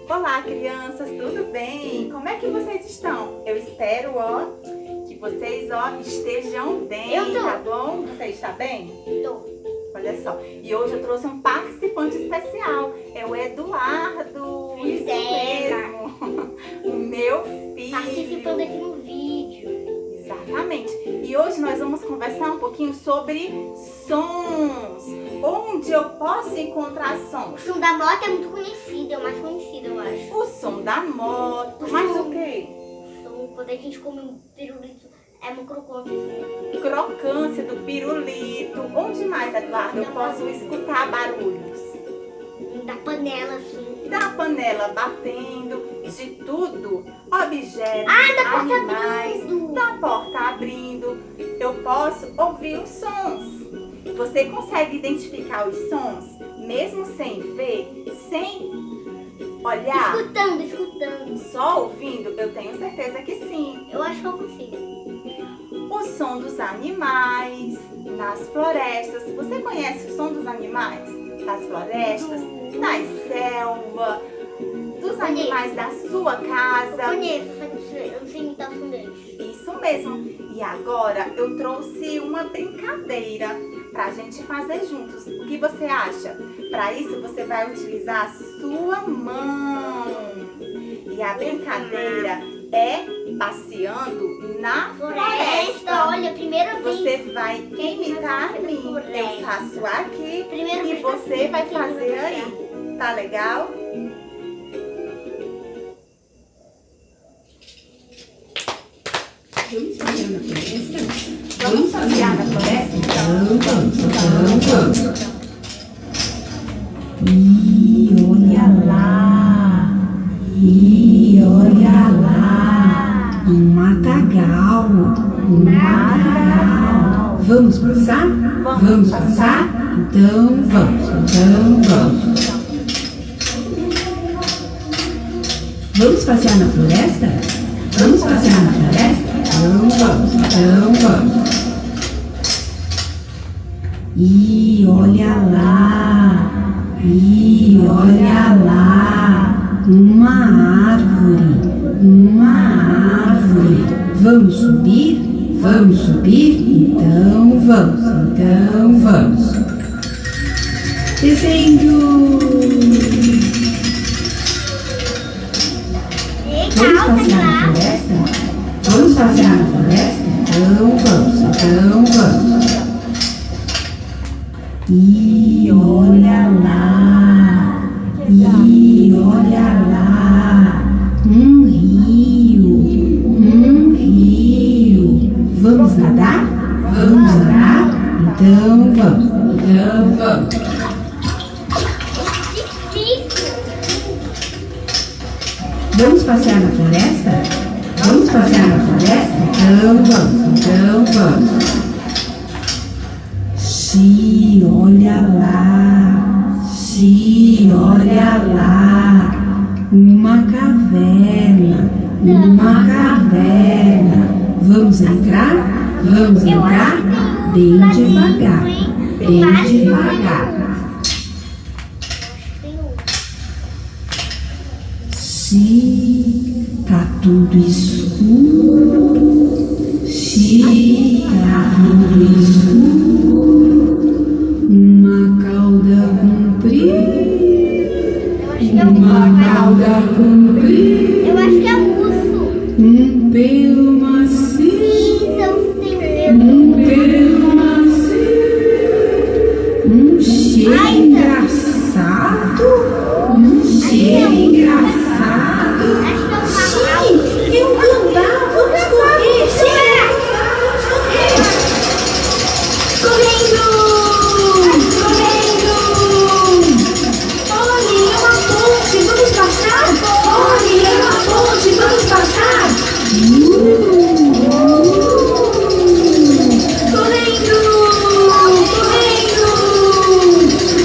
Olá, crianças, tudo bem? Como é que vocês estão? Eu espero, que vocês, estejam bem, tá bom? Você está bem? Tô. Olha só, e hoje eu trouxe um participante especial, é o Eduardo, isso mesmo, o meu filho. Participando aqui no vídeo. Exatamente, e hoje nós vamos conversar um pouquinho sobre sons, onde eu posso encontrar sons. O som da moto é muito conhecido, é o mais conhecido, eu acho. O som da moto, mas o quê? O som, quando a gente come um pirulito, é uma crocância. Crocância do pirulito. Onde mais, Eduardo, eu posso escutar barulhos? Da panela, assim. Da panela batendo, de tudo, objetos, da porta animais, abrindo. da porta abrindo. Eu posso ouvir os sons. Você consegue identificar os sons, mesmo sem ver, sem olhar? Escutando. Só ouvindo? Eu tenho certeza que sim. Eu acho que eu consigo. O som dos animais nas florestas. Você conhece o som dos animais nas florestas, nas selvas, dos animais da sua casa? Eu conheço, eu não sei imitar o som deles. Isso mesmo. E agora eu trouxe uma brincadeira pra gente fazer juntos. O que você acha? Para isso você vai utilizar a sua mão. E a brincadeira é passeando na floresta. Olha, primeira vez. Você vai imitar mim. Eu faço aqui Primeira e vez você vai que eu fazer vou aí. Tá legal? Vamos passear na floresta? Vamos passear na floresta? Vamos. E olha lá, um matagal. Vamos passar? Vamos passar? Então vamos. Vamos passear na floresta? Vamos passear na floresta? Então vamos. E olha lá, uma árvore. Vamos subir? Então vamos. Descendo. Vamos passear na floresta? Então vamos. E olha lá, um rio. Vamos nadar? Então vamos. Vamos passear na floresta? Então vamos. Olha lá, uma caverna. Vamos entrar? Bem devagar. Se tá tudo escuro, uma cauda comprida. Eu acho que é urso. Um pelo macio. Então tem Um cheiro engraçado. É um gambá. Vamos correr. Correndo. Olha, é uma ponte. Vamos passar? Correndo.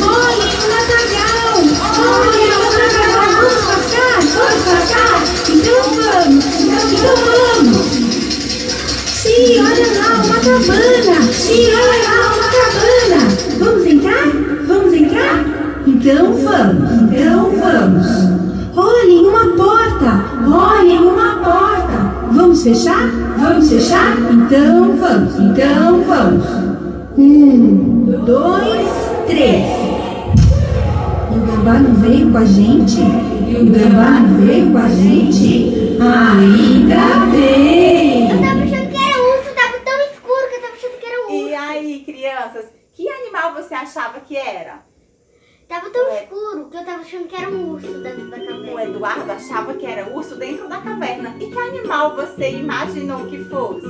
Olha, um matagal. Vamos passar? Vamos fechar? Vamos fechar? Então vamos. 1, 2, 3. E o gambá não veio com a gente? Ainda bem! Eu tava achando que era urso, tava tão escuro que eu tava achando que era urso. E aí, crianças, que animal você achava que era? Tava tão escuro que eu tava achando que era um urso dentro da O caverna. Eduardo achava que era urso dentro da caverna. E que animal você imaginou que fosse?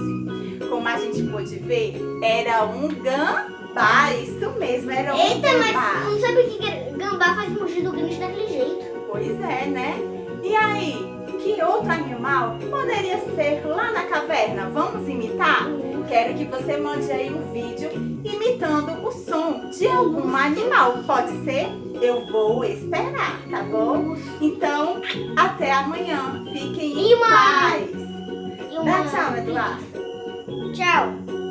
Como a gente pôde ver, era um gambá. Isso mesmo, era um Eita, gambá. mas não sabe o que era? Gambá faz mugir do grande daquele jeito. Pois é, né? E aí, que outro animal poderia ser lá na caverna? Vamos imitar? Quero que você mande aí um vídeo imitando o som de algum animal. Pode ser? Eu vou esperar, tá bom? Então, até amanhã. Fiquem em paz. E Dá tchau, Eduardo. Tchau.